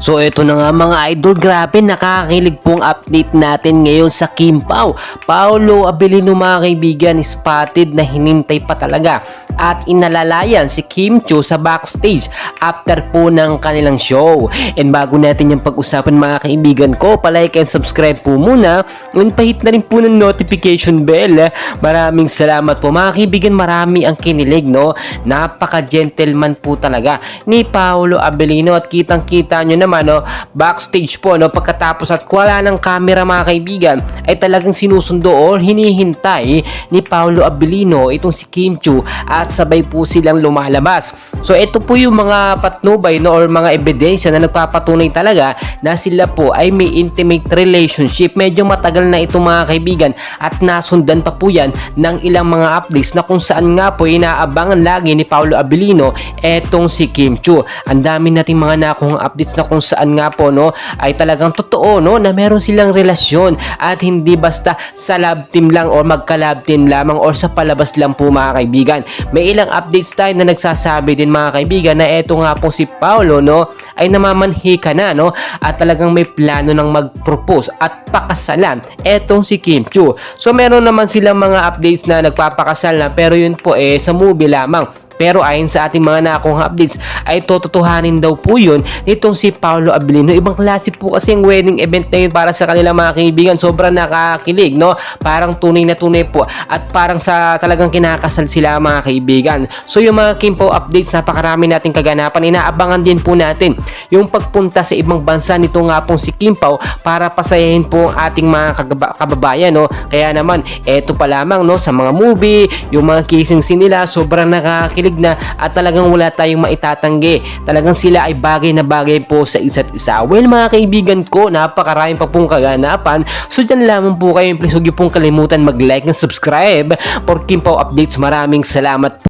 So ito na nga mga idol, grabe nakakakilig pong update natin ngayon sa Kim Pao. Paolo Abilino mga kaibigan, spotted na hinintay pa talaga at inalalayan si Kim Chiu sa backstage after po ng kanilang show. And bago natin yung pag-usapan mga kaibigan ko, palike and subscribe po muna and pahit na rin po ng notification bell. Maraming salamat po mga kaibigan, marami ang kinilig, no? Napaka-gentleman po talaga ni Paolo Abilino at kitang-kita nyo naman, no, backstage po, no, pagkatapos at wala ng camera mga kaibigan ay talagang sinusundo o hinihintay ni Paolo Abilino itong si Kim Chiu at sabay po silang lumalabas. So ito po yung mga patnubay, no, or mga ebidensya na nagpapatunay talaga na sila po ay may intimate relationship. Medyo matagal na ito mga kaibigan at nasundan pa po yan ng ilang mga updates na kung saan nga po inaabangan lagi ni Paolo Abilino etong si Kim Chiu. Ang dami nating mga nakuhang updates na kung saan nga po, no, ay talagang totoo, no, na meron silang relasyon at hindi basta sa love team lang or magka-love team lamang or sa palabas lang po mga kaibigan. May ilang updates tayo na nagsasabi din mga kaibigan na eto nga po si Paolo, no, ay namamanhika na, no, at talagang may plano ng mag-propose at pakasalan etong si Kim Chiu. So meron naman silang mga updates na nagpapakasal na pero yun po sa movie lamang. Pero ayon sa ating mga nakuhang updates ay tototohanin daw po yun nitong si Paolo Abilino. Ibang klase po kasi ang wedding event na yun para sa kanila mga kaibigan. Sobrang nakakilig, no? Parang tunay na tunay po at parang sa talagang kinakasal sila mga kaibigan. So yung mga Kim Pao updates, napakarami nating kaganapan. Inaabangan din po natin yung pagpunta sa ibang bansa nito nga pong si Kim Pao para pasayahin po ang ating mga kababayan, no? Kaya naman eto pa lamang, no, sa mga movie, yung mga kissing scene nila, sobrang nakakilig na at talagang wala tayong maitatanggi. Talagang sila ay bagay na bagay po sa isa't isa. Well mga kaibigan ko, napakaraming pa pong kaganapan. So dyan lamang po kayo. Please huwag niyo pong kalimutan mag-like and subscribe for Kim Pao updates. Maraming salamat po.